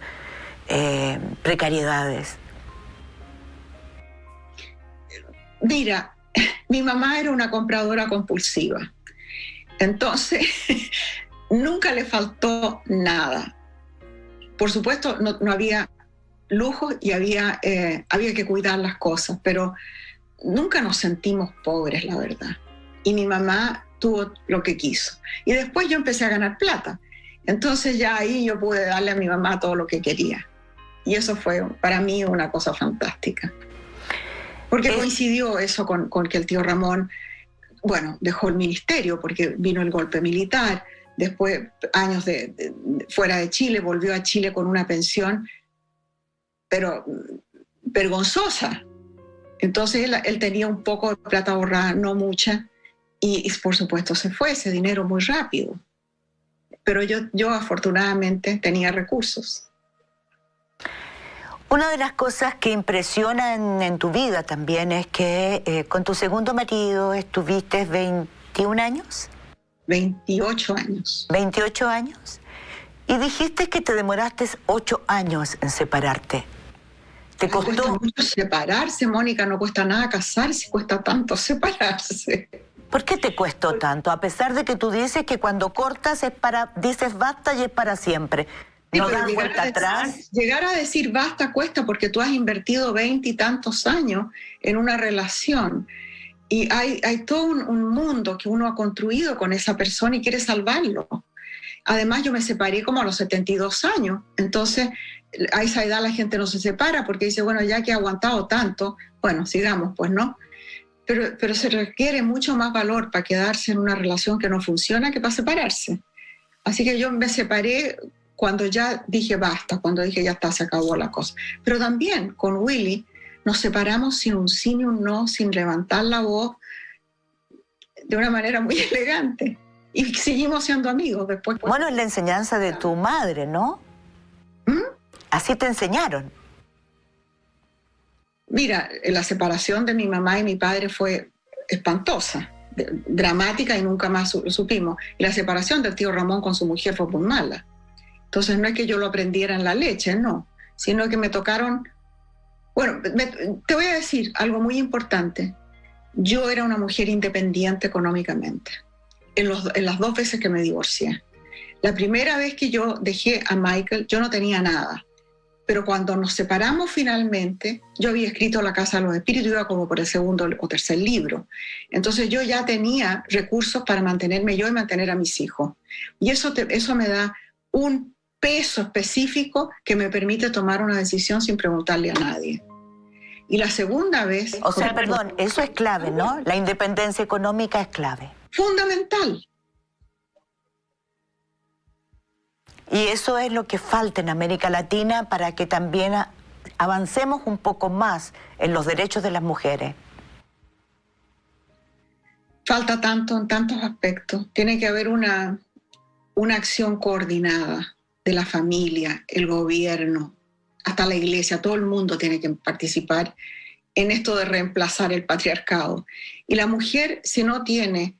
[SPEAKER 1] precariedades.
[SPEAKER 2] Mira, mi mamá era una compradora compulsiva, entonces nunca le faltó nada. Por supuesto, no había lujos y había que cuidar las cosas, pero nunca nos sentimos pobres, la verdad. Y mi mamá tuvo lo que quiso. Y después yo empecé a ganar plata. Entonces ya ahí yo pude darle a mi mamá todo lo que quería. Y eso fue para mí una cosa fantástica. Porque coincidió eso con que el tío Ramón, bueno, dejó el ministerio porque vino el golpe militar. Después, años fuera de Chile, volvió a Chile con una pensión, pero vergonzosa. Entonces él tenía un poco de plata ahorrada, no mucha, y por supuesto se fue ese dinero muy rápido. Pero yo afortunadamente tenía recursos.
[SPEAKER 1] Una de las cosas que impresiona en tu vida también es que con tu segundo marido estuviste 21 años.
[SPEAKER 2] 28 años.
[SPEAKER 1] 28 años. Y dijiste que te demoraste 8 años en separarte. ¿Te costó?
[SPEAKER 2] Cuesta mucho separarse, Mónica, no cuesta nada casarse, cuesta tanto separarse.
[SPEAKER 1] ¿Por qué te costó tanto? A pesar de que tú dices que cuando cortas dices basta y es para siempre. ¿No das vuelta atrás?
[SPEAKER 2] Llegar a decir basta cuesta porque tú has invertido 20 y tantos años en una relación. Y hay todo un mundo que uno ha construido con esa persona y quiere salvarlo. Además, yo me separé como a los 72 años. Entonces, a esa edad la gente no se separa porque dice, bueno, ya que he aguantado tanto, bueno, sigamos, pues no. Pero se requiere mucho más valor para quedarse en una relación que no funciona que para separarse. Así que yo me separé cuando ya dije basta, cuando dije ya está, se acabó la cosa. Pero también con Willy nos separamos sin un sí ni un no, sin levantar la voz, de una manera muy elegante. Y seguimos siendo amigos después.
[SPEAKER 1] Bueno, es la enseñanza de tu madre, ¿no? Así te enseñaron.
[SPEAKER 2] Mira, la separación de mi mamá y mi padre fue espantosa, dramática, y nunca más supimos. Y la separación del tío Ramón con su mujer fue muy mala. Entonces no es que yo lo aprendiera en la leche, no, sino que me tocaron... Bueno, te voy a decir algo muy importante. Yo era una mujer independiente económicamente, en las 2 veces que me divorcié. La primera vez que yo dejé a Michael, yo no tenía nada, Pero cuando nos separamos finalmente, yo había escrito La Casa de los Espíritus, iba como por el segundo o tercer libro. Entonces yo ya tenía recursos para mantenerme yo y mantener a mis hijos. Y eso me da un peso específico que me permite tomar una decisión sin preguntarle a nadie. Y la segunda vez...
[SPEAKER 1] O sea, perdón, eso es clave, ¿no? La independencia económica es clave.
[SPEAKER 2] Fundamental.
[SPEAKER 1] Y eso es lo que falta en América Latina para que también avancemos un poco más en los derechos de las mujeres.
[SPEAKER 2] Falta tanto en tantos aspectos. Tiene que haber una acción coordinada de la familia, el gobierno, hasta la iglesia. Todo el mundo tiene que participar en esto de reemplazar el patriarcado. Y la mujer, si no tiene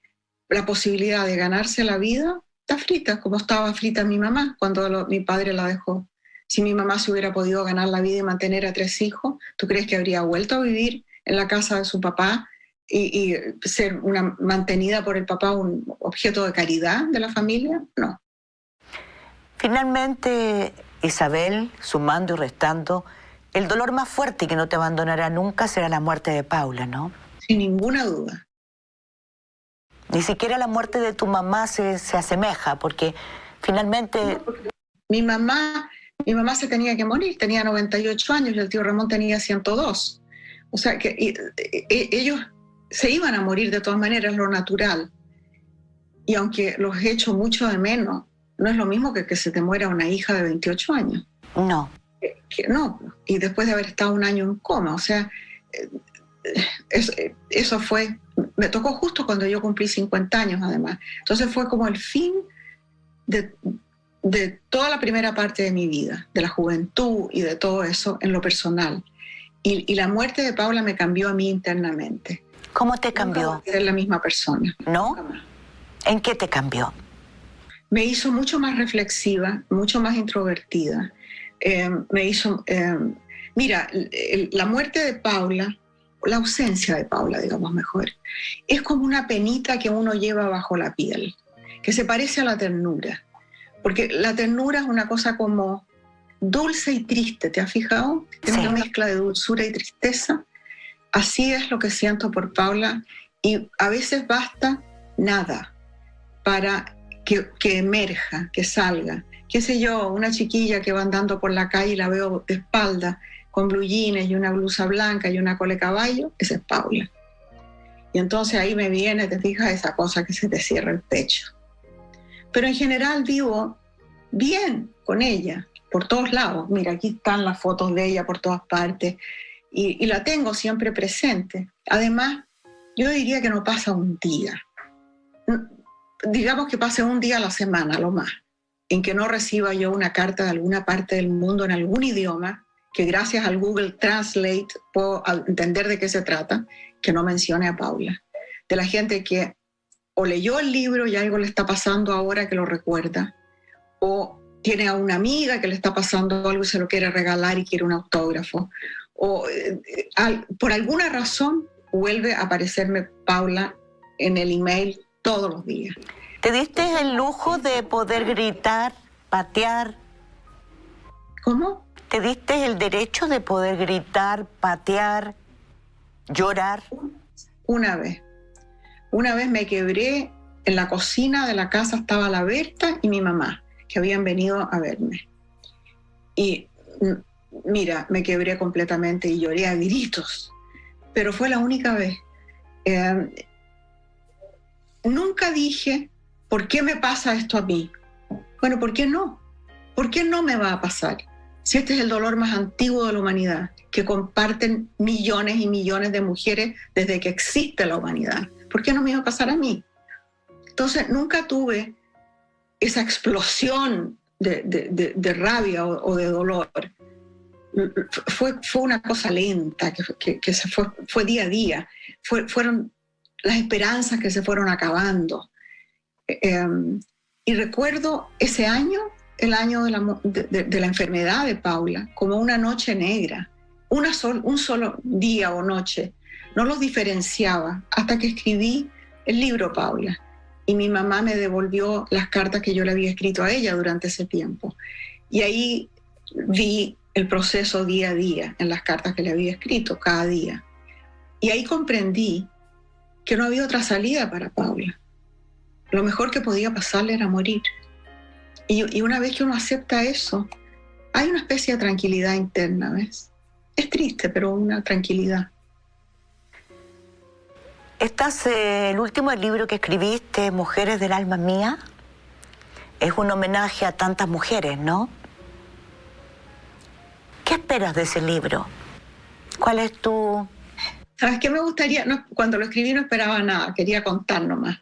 [SPEAKER 2] la posibilidad de ganarse la vida, está frita, como estaba frita mi mamá cuando mi padre la dejó. Si mi mamá se hubiera podido ganar la vida y mantener a 3 hijos, ¿tú crees que habría vuelto a vivir en la casa de su papá y ser mantenida por el papá un objeto de caridad de la familia? No.
[SPEAKER 1] Finalmente, Isabel, sumando y restando, el dolor más fuerte y que no te abandonará nunca será la muerte de Paula, ¿no?
[SPEAKER 2] Sin ninguna duda.
[SPEAKER 1] Ni siquiera la muerte de tu mamá se asemeja, porque finalmente...
[SPEAKER 2] Mi mamá se tenía que morir, tenía 98 años y el tío Ramón tenía 102. O sea, que ellos se iban a morir de todas maneras, lo natural. Y aunque los echo mucho de menos, no es lo mismo que se te muera una hija de 28 años.
[SPEAKER 1] No.
[SPEAKER 2] No, y después de haber estado un año en coma. O sea, eso fue... Me tocó justo cuando yo cumplí 50 años, además. Entonces fue como el fin de toda la primera parte de mi vida, de la juventud y de todo eso en lo personal. Y la muerte de Paula me cambió a mí internamente.
[SPEAKER 1] ¿Cómo te cambió?
[SPEAKER 2] Nunca ser la misma persona.
[SPEAKER 1] ¿No? ¿En qué te cambió?
[SPEAKER 2] Me hizo mucho más reflexiva, mucho más introvertida. Mira, la muerte de Paula, la ausencia de Paula, digamos mejor, es como una penita que uno lleva bajo la piel, que se parece a la ternura. Porque la ternura es una cosa como dulce y triste, ¿te has fijado? Es una mezcla de dulzura y tristeza. Así es lo que siento por Paula, y a veces basta nada para que emerja, que salga. Qué sé yo, una chiquilla que va andando por la calle y la veo de espalda, con blue jeans y una blusa blanca y una cola de caballo, esa es Paula. Y entonces ahí me viene, te fijas, esa cosa que se te cierra el pecho. Pero en general vivo bien con ella, por todos lados. Mira, aquí están las fotos de ella por todas partes y la tengo siempre presente. Además, yo diría que no pasa un día. Digamos que pase un día a la semana, lo más, en que no reciba yo una carta de alguna parte del mundo en algún idioma, que gracias al Google Translate puedo entender de qué se trata, que no mencione a Paula. De la gente que o leyó el libro y algo le está pasando ahora que lo recuerda, o tiene a una amiga que le está pasando algo y se lo quiere regalar y quiere un autógrafo, o por alguna razón vuelve a aparecerme Paula en el email todos los días.
[SPEAKER 1] ¿Te diste el lujo de poder gritar, patear?
[SPEAKER 2] ¿Cómo?
[SPEAKER 1] ¿Te diste el derecho de poder gritar, patear, llorar?
[SPEAKER 2] Una vez me quebré en la cocina de la casa, estaba la Berta y mi mamá, que habían venido a verme. Y mira, me quebré completamente y lloré a gritos, pero fue la única vez. Nunca dije, ¿por qué me pasa esto a mí? Bueno, ¿por qué no? ¿Por qué no me va a pasar? Si este es el dolor más antiguo de la humanidad, que comparten millones y millones de mujeres desde que existe la humanidad, ¿por qué no me iba a pasar a mí? Entonces, nunca tuve esa explosión de rabia o de dolor. Fue una cosa lenta, que fue día a día. Fueron las esperanzas que se fueron acabando. Y recuerdo ese año, el año de la enfermedad de Paula, como una noche negra. Un solo día o noche. No los diferenciaba hasta que escribí el libro Paula. Y mi mamá me devolvió las cartas que yo le había escrito a ella durante ese tiempo. Y ahí vi el proceso día a día en las cartas que le había escrito cada día. Y ahí comprendí que no había otra salida para Paula. Lo mejor que podía pasarle era morir. Y una vez que uno acepta eso, hay una especie de tranquilidad interna, ¿ves? Es triste, pero una tranquilidad.
[SPEAKER 1] El último libro que escribiste, Mujeres del alma mía, es un homenaje a tantas mujeres, ¿no? ¿Qué esperas de ese libro? ¿Cuál es tu...?
[SPEAKER 2] ¿Sabes qué me gustaría? No, cuando lo escribí no esperaba nada, quería contar nomás.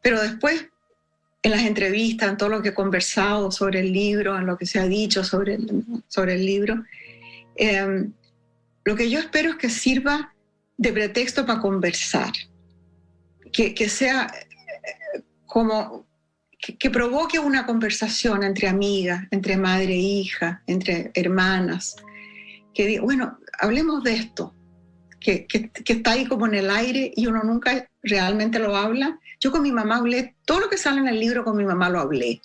[SPEAKER 2] Pero después, en las entrevistas, en todo lo que he conversado sobre el libro, en lo que se ha dicho sobre el libro, lo que yo espero es que sirva de pretexto para conversar, que sea como que provoque una conversación entre amigas, entre madre e hija, entre hermanas, que diga, bueno, hablemos de esto, que está ahí como en el aire y uno nunca realmente lo habla. Yo con mi mamá hablé, todo lo que sale en el libro con mi mamá lo hablé,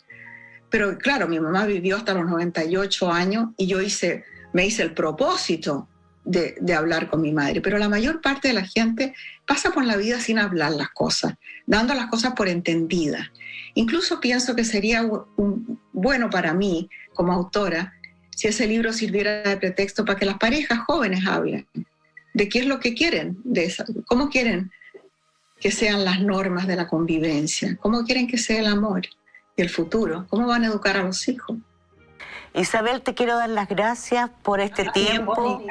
[SPEAKER 2] pero claro, mi mamá vivió hasta los 98 años y yo me hice el propósito de hablar con mi madre, pero la mayor parte de la gente pasa por la vida sin hablar las cosas, dando las cosas por entendidas. Incluso pienso que sería bueno para mí, como autora, si ese libro sirviera de pretexto para que las parejas jóvenes hablen de qué es lo que quieren, cómo quieren que sean las normas de la convivencia, cómo quieren que sea el amor y el futuro, cómo van a educar a los hijos.
[SPEAKER 1] Isabel, te quiero dar las gracias por este tiempo.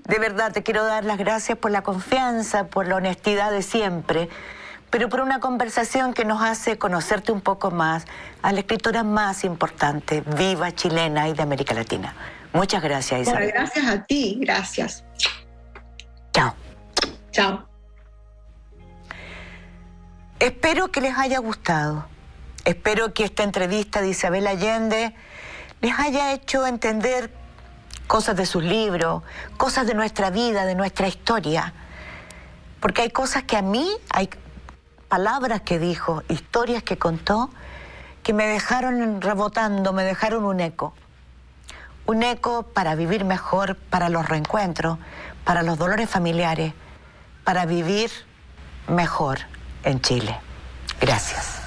[SPEAKER 1] De verdad, te quiero dar las gracias por la confianza, por la honestidad de siempre, pero por una conversación que nos hace conocerte un poco más a la escritora más importante, viva, chilena y de América Latina. Muchas gracias, Isabel.
[SPEAKER 2] Bueno, gracias a ti, gracias.
[SPEAKER 1] Chao.
[SPEAKER 2] Chao.
[SPEAKER 1] Espero que les haya gustado. Espero que esta entrevista de Isabel Allende les haya hecho entender cosas de sus libros, cosas de nuestra vida, de nuestra historia. Porque hay cosas que a mí, hay palabras que dijo, historias que contó, que me dejaron rebotando, me dejaron un eco. Un eco para vivir mejor, para los reencuentros, para los dolores familiares, para vivir mejor en Chile. Gracias.